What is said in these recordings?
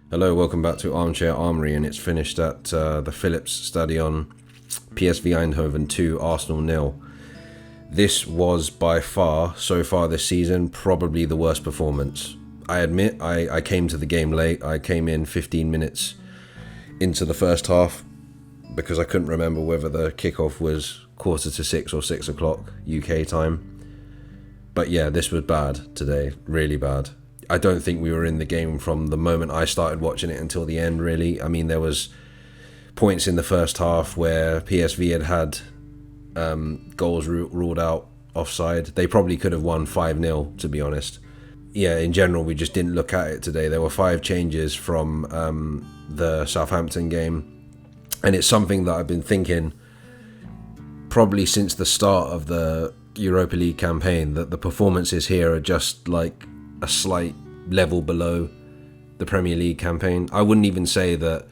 Hello, welcome back to Armchair Armory, and it's finished at the Philips Stadion, PSV Eindhoven 2, Arsenal 0. This was by far, so far this season, probably the worst performance. I admit, I came to the game late. I came in 15 minutes into the first half because I couldn't remember whether the kickoff was 5:45 or 6 o'clock UK time. But yeah, this was bad today, really bad. I don't think we were in the game from the moment I started watching it until the end, really. I mean, there was points in the first half where PSV had goals ruled out offside. They probably could have won 5-0, to be honest. Yeah, in general, we just didn't look at it today. There were 5 changes from the Southampton game. And it's something that I've been thinking probably since the start of the Europa League campaign, that the performances here are just like a slight level below the Premier League campaign. I wouldn't even say that,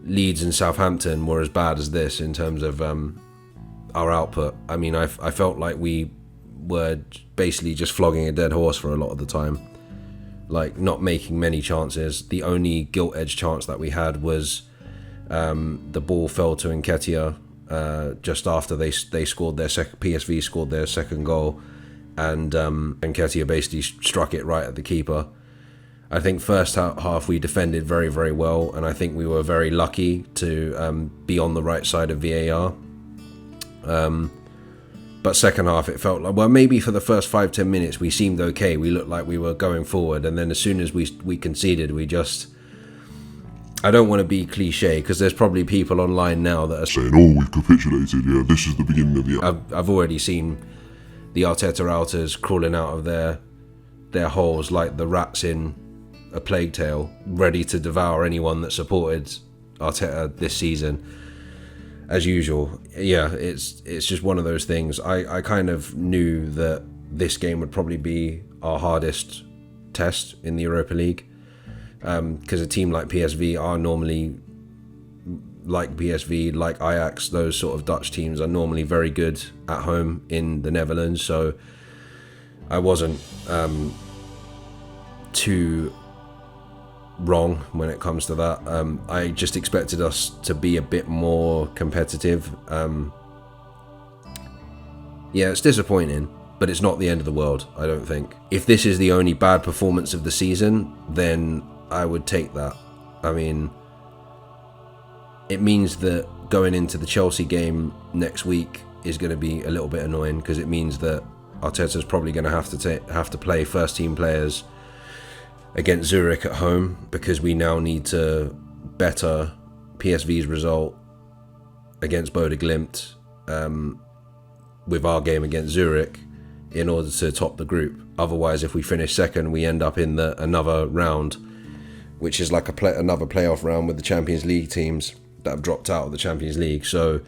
Leeds and Southampton were as bad as this in terms of our output. I mean, I felt like we were basically just flogging a dead horse for a lot of the time, like not making many chances. The only gilt-edged chance that we had was the ball fell to Nketiah just after they scored their PSV scored their second goal. And Nketiah basically struck it right at the keeper. I think first half we defended very, very well, and I think we were very lucky to be on the right side of VAR. But second half it felt like, well, maybe for the first 5-10 minutes we seemed okay. We looked like we were going forward, and then as soon as we conceded, we just... I don't want to be cliche, because there's probably people online now that are saying, "Oh, we've capitulated. Yeah, this is the beginning of the." I've already seen the Arteta outers crawling out of their holes like the rats in a plague tale, ready to devour anyone that supported Arteta this season. As usual, yeah, it's just one of those things. I kind of knew that this game would probably be our hardest test in the Europa League, because a team like PSV are normally, like PSV, like Ajax, those sort of Dutch teams are normally very good at home in the Netherlands. So I wasn't too wrong when it comes to that. I just expected us to be a bit more competitive. Yeah, it's disappointing, but it's not the end of the world, I don't think. If this is the only bad performance of the season, then I would take that. I mean, it means that going into the Chelsea game next week is going to be a little bit annoying, because it means that Arteta's probably going to have to play first team players against Zurich at home, because we now need to better PSV's result against Bodø Glimt with our game against Zurich in order to top the group. Otherwise, if we finish second, we end up in another round, which is like another playoff round with the Champions League teams that have dropped out of the Champions League. So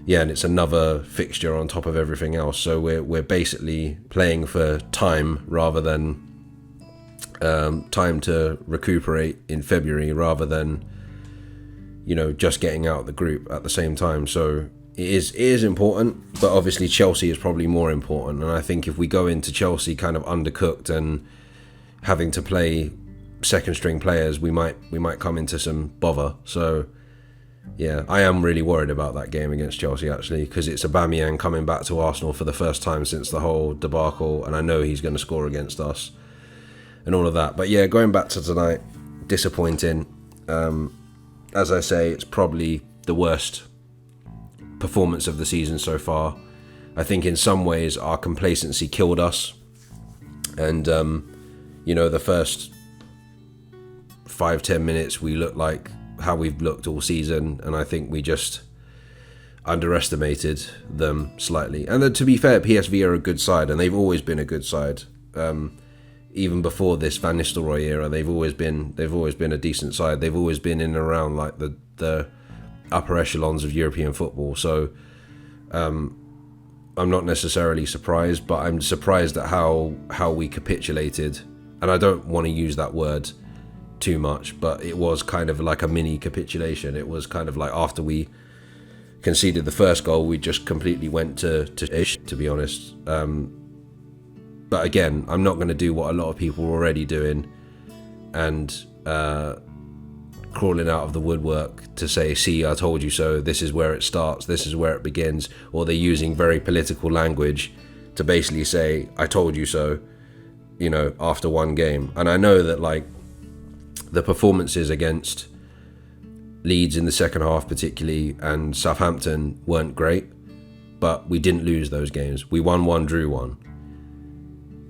yeah, and it's another fixture on top of everything else. So we're basically playing for time rather than time to recuperate in February, rather than just getting out of the group at the same time. So it is important, but obviously Chelsea is probably more important. And I think if we go into Chelsea kind of undercooked and having to play second string players, we might come into some bother. So yeah, I am really worried about that game against Chelsea, actually, because it's Aubameyang coming back to Arsenal for the first time since the whole debacle, and I know he's going to score against us and all of that. But yeah, going back to tonight, disappointing. As I say, it's probably the worst performance of the season so far. I think in some ways our complacency killed us, and the first 5-10 minutes we looked like how we've looked all season, and I think we just underestimated them slightly. And then, to be fair, PSV are a good side, and they've always been a good side. Even before this Van Nistelrooy era, they've always been a decent side. They've always been in and around like the upper echelons of European football. So I'm not necessarily surprised, but I'm surprised at how we capitulated. And I don't want to use that word too much, but it was kind of like a mini capitulation. It was kind of like after we conceded the first goal, we just completely went to ish, to be honest. But again, I'm not going to do what a lot of people are already doing, and crawling out of the woodwork to say, see, I told you so, this is where it starts, this is where it begins, or they're using very political language to basically say, I told you so, you know, after one game. And I know that, like, the performances against Leeds in the second half particularly and Southampton weren't great, but we didn't lose those games. We won one, drew one.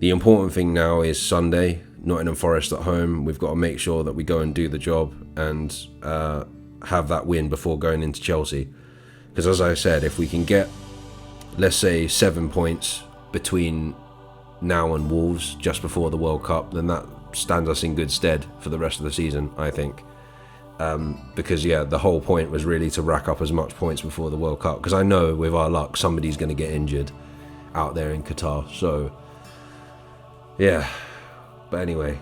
The important thing now is Sunday, Nottingham Forest at home. We've got to make sure that we go and do the job and have that win before going into Chelsea. Because as I said, if we can get, let's say, 7 points between now and Wolves just before the World Cup, then that stands us in good stead for the rest of the season, I think. Because, yeah, the whole point was really to rack up as much points before the World Cup. Because I know with our luck, somebody's going to get injured out there in Qatar. So, yeah. But anyway,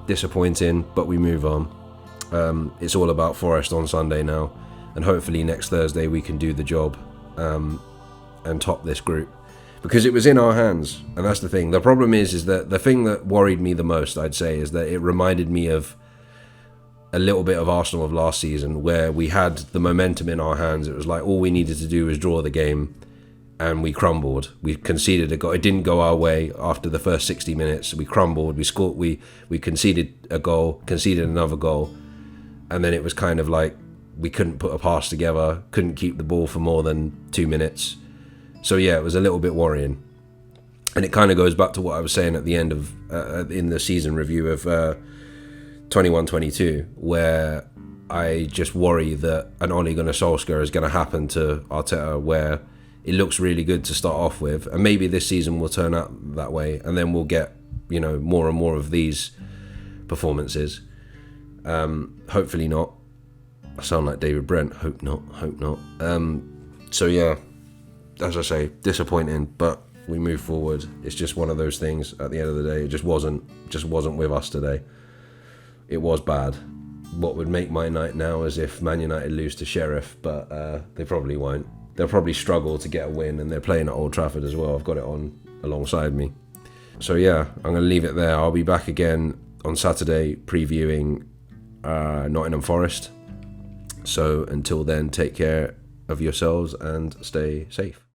disappointing, but we move on. It's all about Forest on Sunday now, and hopefully next Thursday we can do the job and top this group, because it was in our hands, and that's the thing. The problem is that the thing that worried me the most, I'd say, is that it reminded me of a little bit of Arsenal of last season, where we had the momentum in our hands. It was like all we needed to do was draw the game, and we crumbled. We conceded a goal. It didn't go our way after the first 60 minutes. We crumbled. We scored. We conceded a goal, conceded another goal, and then it was kind of like we couldn't put a pass together, couldn't keep the ball for more than 2 minutes. So yeah, it was a little bit worrying. And it kind of goes back to what I was saying at the end of in the season review of 21-22, where I just worry that an Ole Gunnar Solskjaer is going to happen to Arteta, where it looks really good to start off with, and maybe this season will turn out that way, and then we'll get, you know, more and more of these performances. Hopefully not. I sound like David Brent. Hope not. So yeah, as I say, disappointing, but we move forward. It's just one of those things. At the end of the day, it just wasn't with us today. It was bad. What would make my night now is if Man United lose to Sheriff, but they probably won't. They'll probably struggle to get a win, and they're playing at Old Trafford as well. I've got it on alongside me. So yeah, I'm going to leave it there. I'll be back again on Saturday previewing Nottingham Forest. So until then, take care of yourselves and stay safe.